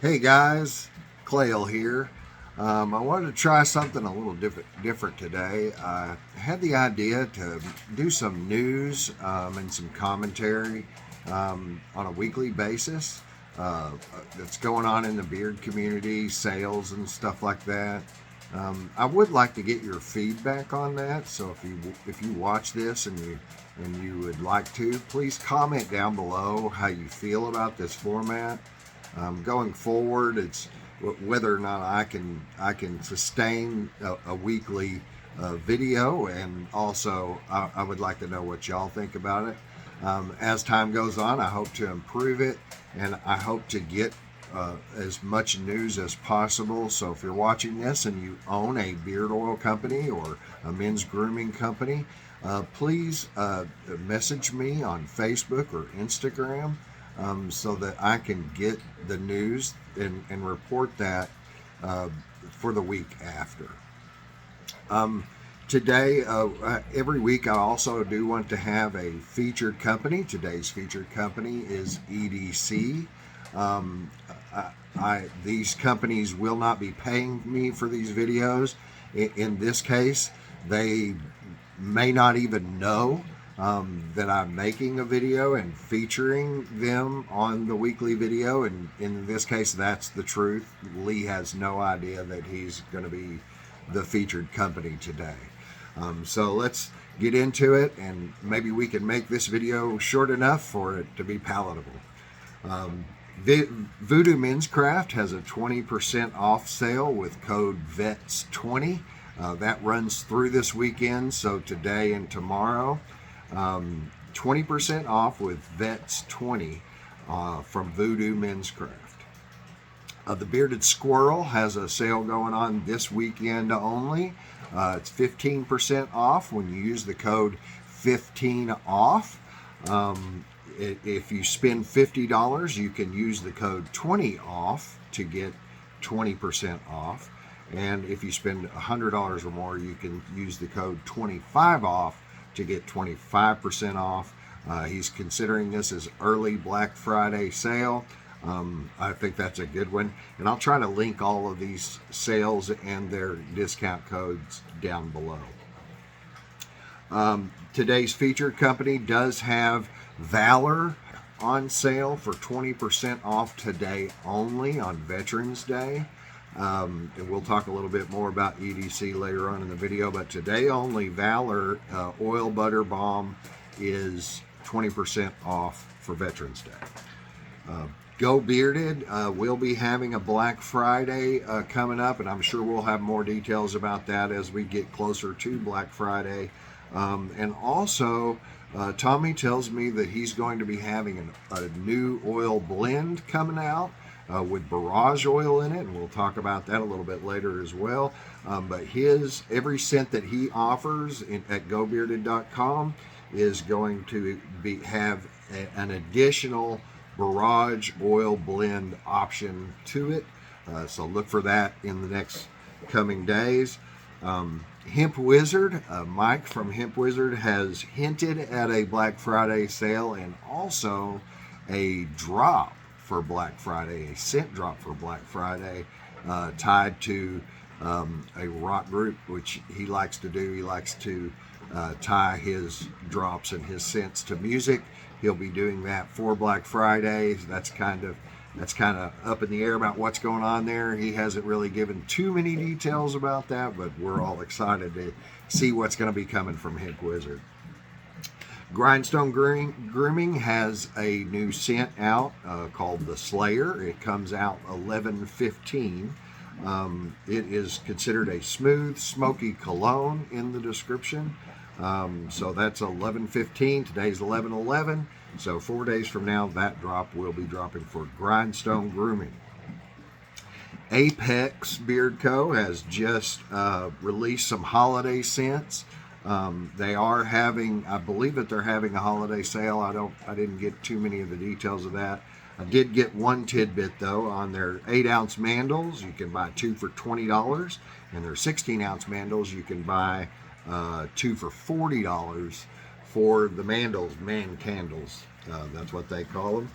Hey guys, Clayell here. I wanted to try something a little different today. I had the idea to do some news and some commentary on a weekly basis that's going on in the beard community, sales and stuff like that. I would like to get your feedback on that. So if you watch this and you would like to, please comment down below how you feel about this format. Going forward, it's whether or not I can sustain a weekly video, and also I would like to know what y'all think about it. As time goes on, I hope to improve it, and I hope to get as much news as possible. So if you're watching this and you own a beard oil company or a men's grooming company, please message me on Facebook or Instagram, so that I can get the news and report that for the week after. Um, Today, every week, I also do want to have a featured company. Today's featured company is EDC. Um, these companies will not be paying me for these videos. In this case, they may not even know that I'm making a video and featuring them on the weekly video. And in this case, that's the truth. Lee has no idea that he's going to be the featured company today. So let's get into it, and maybe we can make this video short enough for it to be palatable. Um, Voodoo Men's Craft has a 20% off sale with code VETS20. That runs through this weekend, so today and tomorrow. 20% off with VETS20 from Voodoo Men's Craft. The Bearded Squirrel has a sale going on this weekend only. It's 15% off when you use the code 15OFF. If you spend $50, you can use the code 20OFF to get 20% off. And if you spend $100 or more, you can use the code 25OFF to get 25% off. He's considering this as early Black Friday sale. I think that's a good one, and I'll try to link all of these sales and their discount codes down below. Today's featured company does have Valor on sale for 20% off today only on Veterans Day. And we'll talk a little bit more about EDC later on in the video, but today only Valor Oil Butter Balm is 20% off for Veterans Day. Go Bearded will be having a Black Friday coming up, and I'm sure we'll have more details about that as we get closer to Black Friday. And also, Tommy tells me that he's going to be having a new oil blend coming out with barrage oil in it, and we'll talk about that a little bit later as well. But every scent that he offers at GoBearded.com is going to have an additional barrage oil blend option to it. So look for that in the next coming days. Hemp Wizard, Mike from Hemp Wizard, has hinted at a Black Friday sale and also a drop for Black Friday, a scent drop for Black Friday, tied to a rock group, which he likes to do. He likes to tie his drops and his scents to music. He'll be doing that for Black Friday. That's kind of up in the air about what's going on there. He hasn't really given too many details about that, but we're all excited to see what's going to be coming from Hemp Wizard. Grindstone Grooming has a new scent out called the Slayer. It comes out 11/15. It is considered a smooth, smoky cologne in the description. So that's 11/15. Today's 11/11. So 4 days from now, that drop will be dropping for Grindstone Grooming. Apex Beard Co. has just released some holiday scents. They are having, I believe that they're having a holiday sale. I didn't get too many of the details of that. I did get one tidbit though on their 8-ounce Mandables. You can buy 2 for $20, and their 16-ounce Mandables you can buy 2 for $40 for the Mandables, man candles. That's what they call them.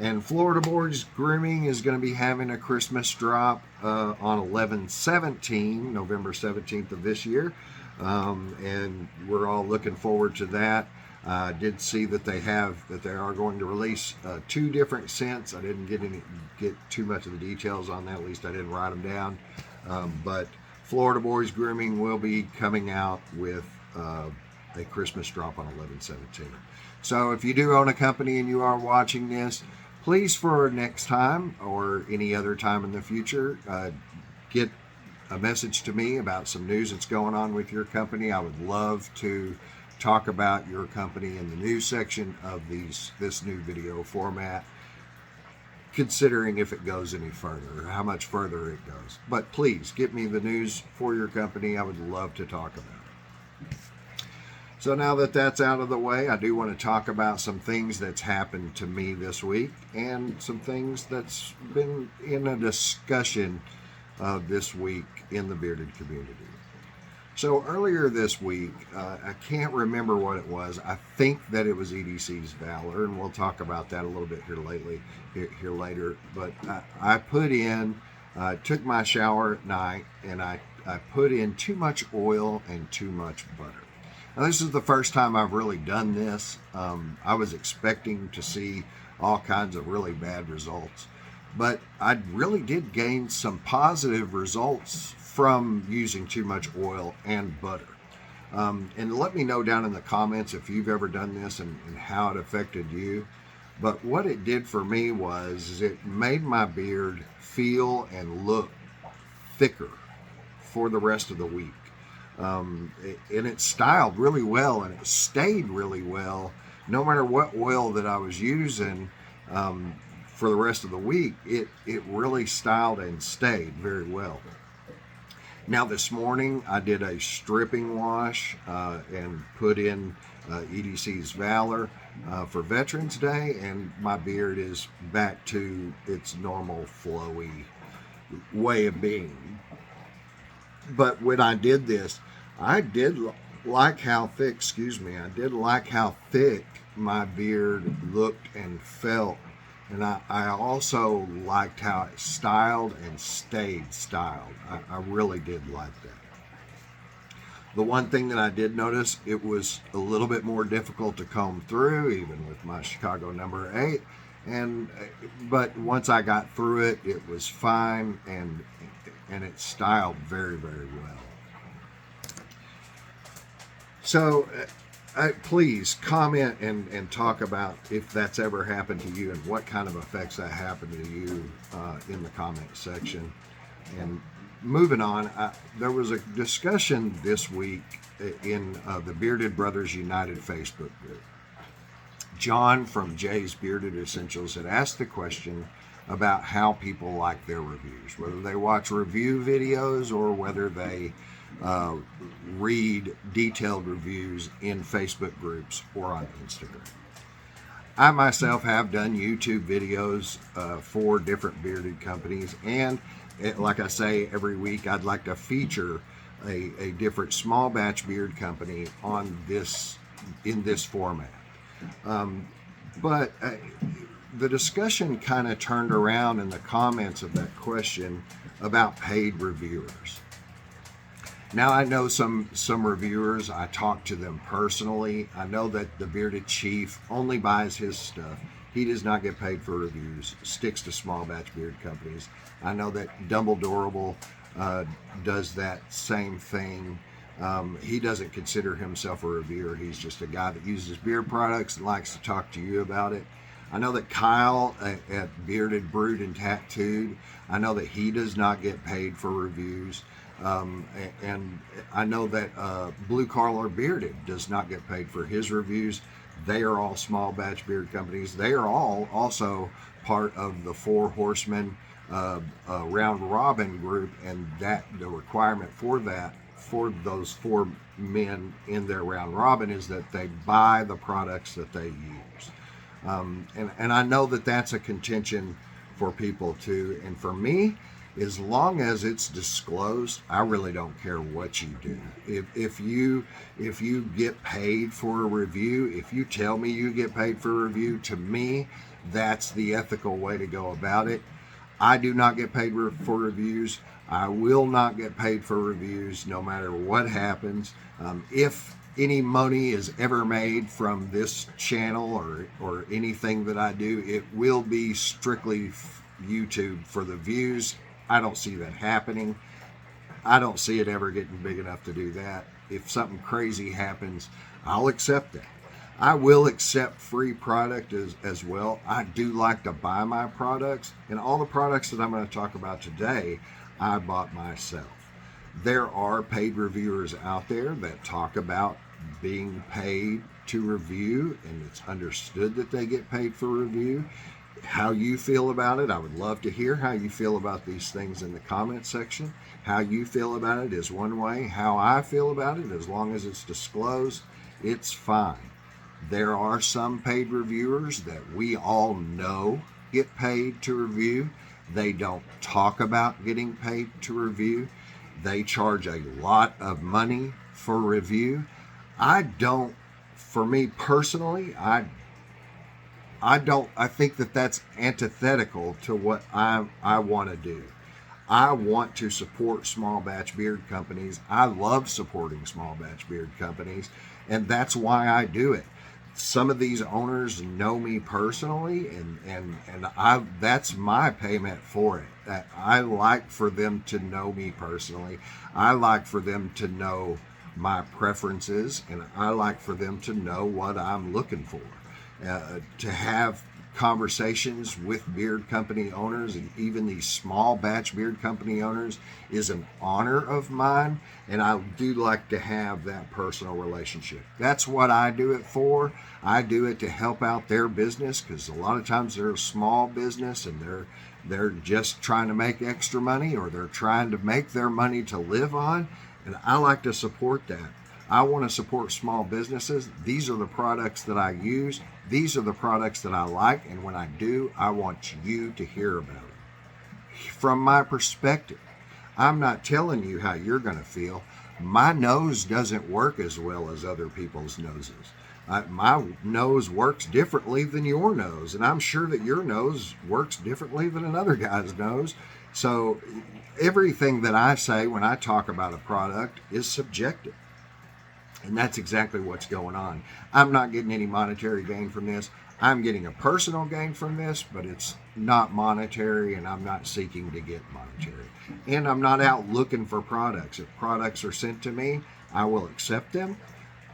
And Florida Boys Grooming is going to be having a Christmas drop on 11/17, November 17th of this year. And we're all looking forward to that. I did see that they are going to release 2 different scents. I didn't get too much of the details on that. At least I didn't write them down. But Florida Boys Grooming will be coming out with a Christmas drop on 11/17. So if you do own a company and you are watching this, please, for next time or any other time in the future, get a message to me about some news that's going on with your company. I would love to talk about your company in the news section of this new video format, considering if it goes any further, how much further it goes. But please get me the news for your company. I would love to talk about it. So now that that's out of the way, I do want to talk about some things that's happened to me this week and some things that's been in a discussion this week in the bearded community. So earlier this week, I can't remember what it was. I think that it was EDC's Valor, and we'll talk about that a little bit here later. But I took my shower at night, and I put in too much oil and too much butter. Now, this is the first time I've really done this. I was expecting to see all kinds of really bad results, but I really did gain some positive results from using too much oil and butter. And let me know down in the comments if you've ever done this and how it affected you. But what it did for me is it made my beard feel and look thicker for the rest of the week. And it styled really well, and it stayed really well no matter what oil that I was using. For the rest of the week, it really styled and stayed very well. Now this morning I did a stripping wash and put in EDC's Valor for Veterans Day, and my beard is back to its normal flowy way of being. But when I did this, I did like how thick, I did like how thick my beard looked and felt. And I also liked how it styled and stayed styled. I really did like that. The one thing that I did notice, it was a little bit more difficult to comb through, even with my Chicago number 8. But once I got through it, it was fine, and it styled very, very well. So please comment and talk about if that's ever happened to you and what kind of effects that happened to you in the comment section. And moving on, there was a discussion this week in the Bearded Brothers United Facebook group. John from Jay's Bearded Essentials had asked the question about how people like their reviews, whether they watch review videos or whether they read detailed reviews in Facebook groups or on Instagram. I myself have done YouTube videos for different bearded companies, and like I say every week, I'd like to feature a different small batch beard company on in this format. But the discussion kind of turned around in the comments of that question about paid reviewers. Now, I know some reviewers, I talk to them personally. I know that the Bearded Chief only buys his stuff. He does not get paid for reviews, sticks to small batch beard companies. I know that Dumbledorable does that same thing. He doesn't consider himself a reviewer. He's just a guy that uses beard products and likes to talk to you about it. I know that Kyle at Bearded, Brewed, and Tattooed, I know that he does not get paid for reviews. And I know that Blue Collar Bearded does not get paid for his reviews. They are all small batch beard companies. They are all also part of the Four Horsemen round robin group, and that the requirement for those 4 men in their round robin is that they buy the products that they use. And I know that that's a contention for people too. And for me, as long as it's disclosed, I really don't care what you do. If you get paid for a review, if you tell me you get paid for a review, to me, That's the ethical way to go about it. I do not get paid for reviews. I will not get paid for reviews no matter what happens. If any money is ever made from this channel or anything that I do, it will be strictly YouTube for the views. I don't see that happening. I don't see it ever getting big enough to do that. If something crazy happens, I'll accept that. I will accept free product as well. I do like to buy my products, and all the products that I'm going to talk about today, I bought myself. There are paid reviewers out there that talk about being paid to review, and it's understood that they get paid for review. How you feel about it, I would love to hear how you feel about these things in the comment section. How you feel about it is one way. How I feel about it, as long as it's disclosed, it's fine. There are some paid reviewers that we all know get paid to review. They don't talk about getting paid to review. They charge a lot of money for review. For me personally, I think that that's antithetical to what I want to do. I want to support small batch beard companies. I love supporting small batch beard companies, and that's why I do it. Some of these owners know me personally, and that's my payment for it. That I like for them to know me personally. I like for them to know my preferences, and I like for them to know what I'm looking for. To have conversations with beard company owners, and even these small batch beard company owners, is an honor of mine, and I do like to have that personal relationship. That's what I do it for. I do it to help out their business, because a lot of times they're a small business and they're just trying to make extra money, or they're trying to make their money to live on, and I like to support that. I want to support small businesses. These are the products that I use. These are the products that I like, and when I do, I want you to hear about it. From my perspective, I'm not telling you how you're going to feel. My nose doesn't work as well as other people's noses. My nose works differently than your nose, and I'm sure that your nose works differently than another guy's nose. So everything that I say when I talk about a product is subjective. And that's exactly what's going on. I'm not getting any monetary gain from this. I'm getting a personal gain from this, but it's not monetary, and I'm not seeking to get monetary. And I'm not out looking for products. If products are sent to me, I will accept them,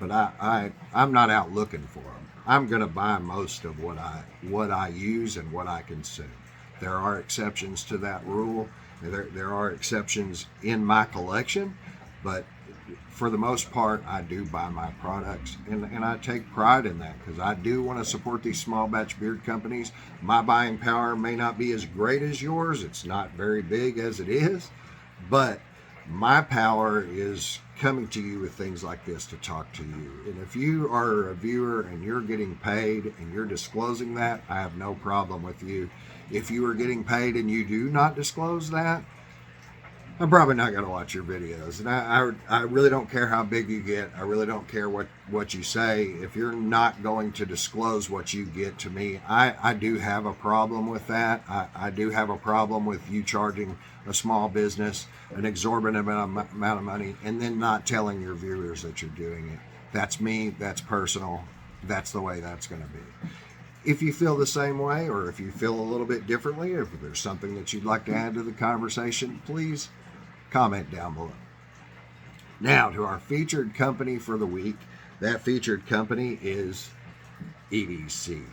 but I'm not out looking for them. I'm going to buy most of what I use and what I consume. There are exceptions to that rule. There are exceptions in my collection, but for the most part, I do buy my products, and I take pride in that, because I do want to support these small batch beard companies. My buying power may not be as great as yours. It's not very big as it is, but my power is coming to you with things like this to talk to you. And if you are a viewer and you're getting paid and you're disclosing that, I have no problem with you. If you are getting paid and you do not disclose that, I'm probably not going to watch your videos. And I really don't care how big you get. I really don't care what you say. If you're not going to disclose what you get to me, I do have a problem with that. I do have a problem with you charging a small business an exorbitant amount of money and then not telling your viewers that you're doing it. That's me. That's personal. That's the way that's going to be. If you feel the same way, or if you feel a little bit differently, or if there's something that you'd like to add to the conversation, please comment down below. Now to our featured company for the week. That featured company is EDC.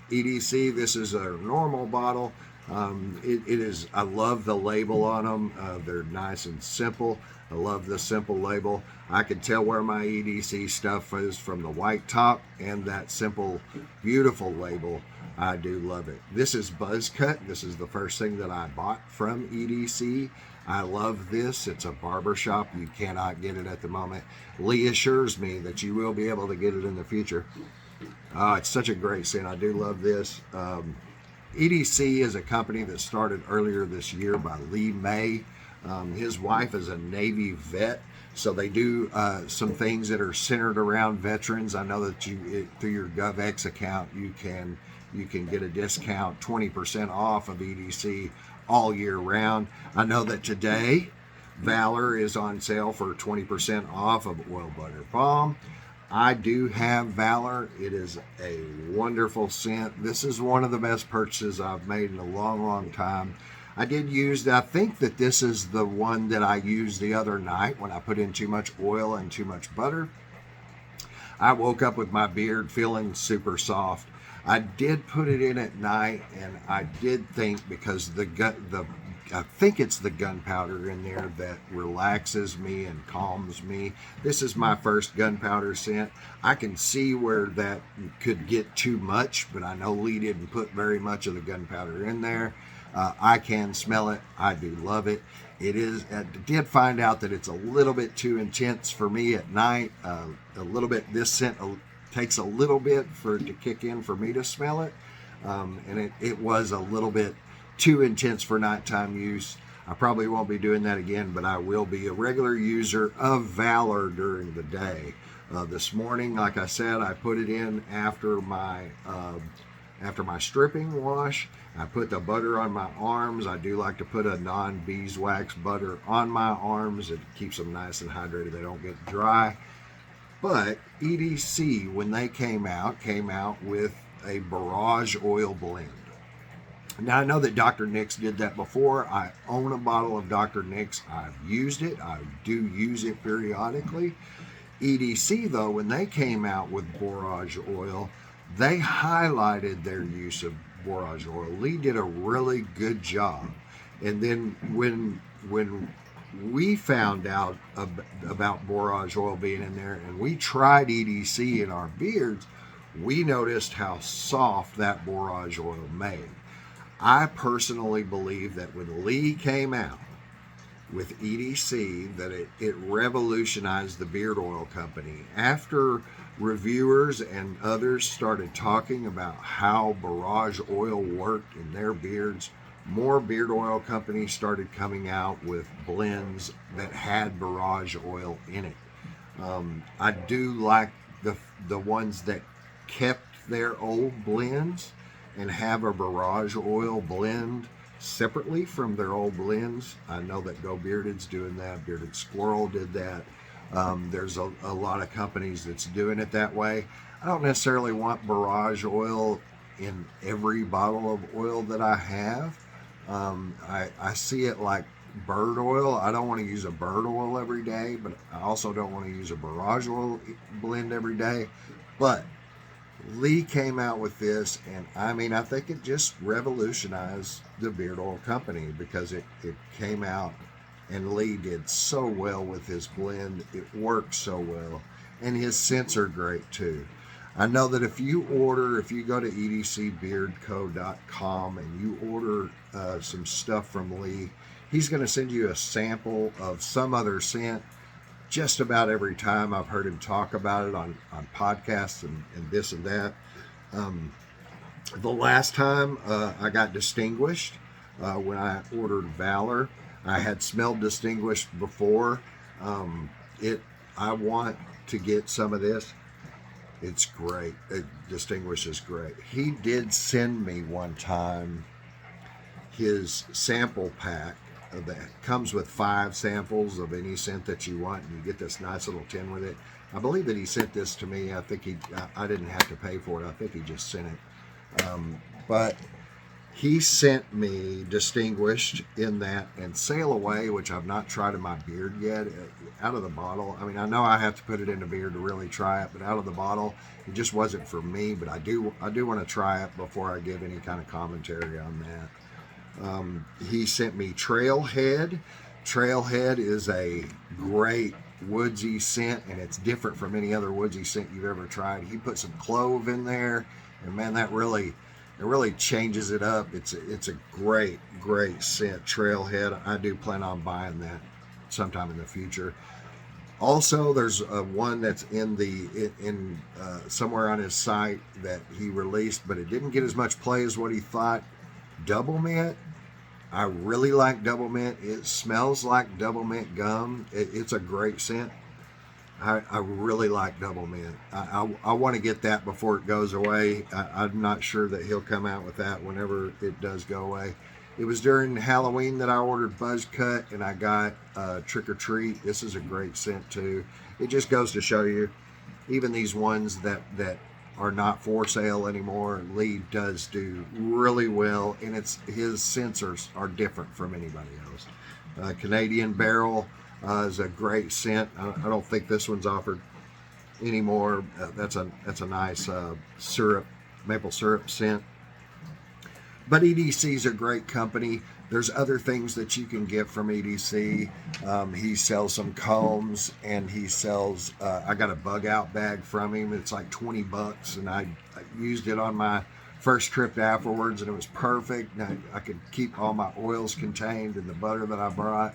EDC, this is a normal bottle. It is, I love the label on them. They're nice and simple. I love the simple label. I can tell where my EDC stuff is from the white top and that simple, beautiful label. I do love it. This is Buzz Cut. This is the first thing that I bought from EDC. I love this. It's a barbershop. You cannot get it at the moment. Lee assures me that you will be able to get it in the future. It's such a great scent. I do love this. EDC is a company that started earlier this year by Lee May. His wife is a Navy vet, so they do some things that are centered around veterans. I know that you, through your GovX account, you you can get a discount, 20% off of EDC all year round. I know that today Valor is on sale for 20% off of Oil Butter Balm. I do have Valor. It is a wonderful scent. This is one of the best purchases I've made in a long time. I think that this is the one that I used the other night when I put in too much oil and too much butter. I woke up with my beard feeling super soft. I did put it in at night, and I did think, because I think it's the gunpowder in there that relaxes me and calms me. This is my first gunpowder scent. I can see where that could get too much, but I know Lee didn't put very much of the gunpowder in there. I can smell it. I do love it. I did find out that it's a little bit too intense for me at night. This scent takes a little bit for it to kick in for me to smell it. And it was a little bit too intense for nighttime use. I probably won't be doing that again, but I will be a regular user of Valor during the day. This morning, like I said, I put it in after my stripping wash. I put the butter on my arms. I do like to put a non-beeswax butter on my arms. It keeps them nice and hydrated. They don't get dry. But EDC, when they came out with a Barrage oil blend. Now, I know that Dr. Nick's did that before. I own a bottle of Dr. Nick's. I've used it. I do use it periodically. EDC, though, when they came out with Barrage oil, they highlighted their use of Barrage oil. Lee did a really good job. And then when we found out about Barrage oil being in there, and we tried EDC in our beards, we noticed how soft that Barrage oil made. I personally believe that when Lee came out with EDC, that it revolutionized the beard oil company. After reviewers and others started talking about how Barrage oil worked in their beards, more beard oil companies started coming out with blends that had Barrage oil in it. I do like the ones that kept their old blends and have a Barrage oil blend separately from their old blends. I know that Go Bearded's doing that. Bearded Squirrel did that. There's a lot of companies that's doing it that way. I don't necessarily want Barrage oil in every bottle of oil that I have. I see it like bird oil. I don't want to use a bird oil every day, but I also don't want to use a Barrage oil blend every day. But Lee came out with this, and I think it just revolutionized the beard oil company, because it came out, and Lee did so well with his blend. It works so well, and his scents are great too. I know that if you go to edcbeardco.com and you order some stuff from Lee, he's going to send you a sample of some other scent just about every time. I've heard him talk about it on podcasts and this and that. The last time I got Distinguished, when I ordered Valor, I had smelled Distinguished before. I want to get some of this. It's great. Distinguished is great. He did send me one time his sample pack that comes with 5 samples of any scent that you want, and you get this nice little tin with it. I believe that he sent this to me. I think I didn't have to pay for it. I think he just sent it. But he sent me Distinguished in that, and Sail Away, which I've not tried in my beard yet, out of the bottle. I know I have to put it in the beard to really try it, but out of the bottle, it just wasn't for me. But I do want to try it before I give any kind of commentary on that. He sent me Trailhead. Trailhead is a great woodsy scent, and it's different from any other woodsy scent you've ever tried. He put some clove in there, and man, it really changes it up. It's a great scent. Trailhead. I do plan on buying that sometime in the future. Also, there's one that's in somewhere on his site that he released, but it didn't get as much play as what he thought. Double Mint. I really like Double Mint. It smells like Double Mint gum. It's a great scent. I really like double mint. I want to get that before it goes away. I'm not sure that he'll come out with that whenever it does go away. It was during Halloween that I ordered Buzz Cut, and I got Trick or Treat. This is a great scent too. It just goes to show you, even these ones that are not for sale anymore, Lee does do really well, and his scents are different from anybody else. Canadian Barrel is a great scent. I don't think this one's offered anymore. That's a nice maple syrup scent. But EDC is a great company. There's other things that you can get from EDC. He sells some combs, and he sells, I got a bug out bag from him. It's like $20, and I used it on my first trip afterwards, and it was perfect. And I could keep all my oils contained, and the butter that I brought,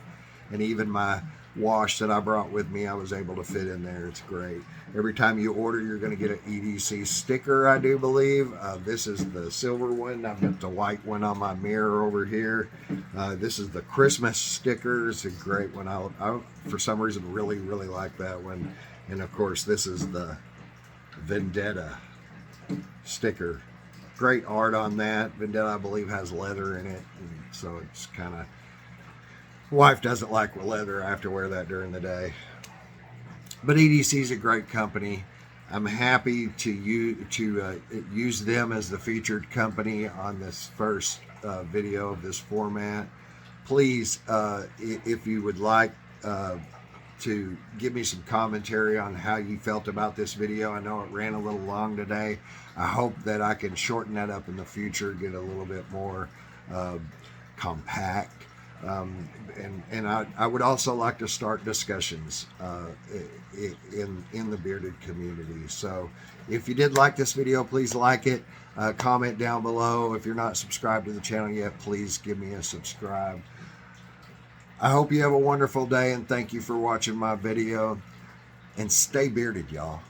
and even my wash that I brought with me, I was able to fit in there. It's great. Every time you order, you're going to get an EDC sticker, I do believe. This is the silver one. I've got the white one on my mirror over here. This is the Christmas sticker. It's a great one. I for some reason, really like that one. And of course, this is the Vendetta sticker. Great art on that. Vendetta, I believe, has leather in it. And so it's kind of... Wife doesn't like leather. I have to wear that during the day. But EDC is a great company. I'm happy to use them as the featured company on this first video of this format. Please, if you would like to give me some commentary on how you felt about this video. I know it ran a little long today. I hope that I can shorten that up in the future, get a little bit more compact. And I would also like to start discussions in the bearded community. So if you did like this video, please like it. Comment down below. If you're not subscribed to the channel yet, please give me a subscribe. I hope you have a wonderful day, and thank you for watching my video. And stay bearded, y'all.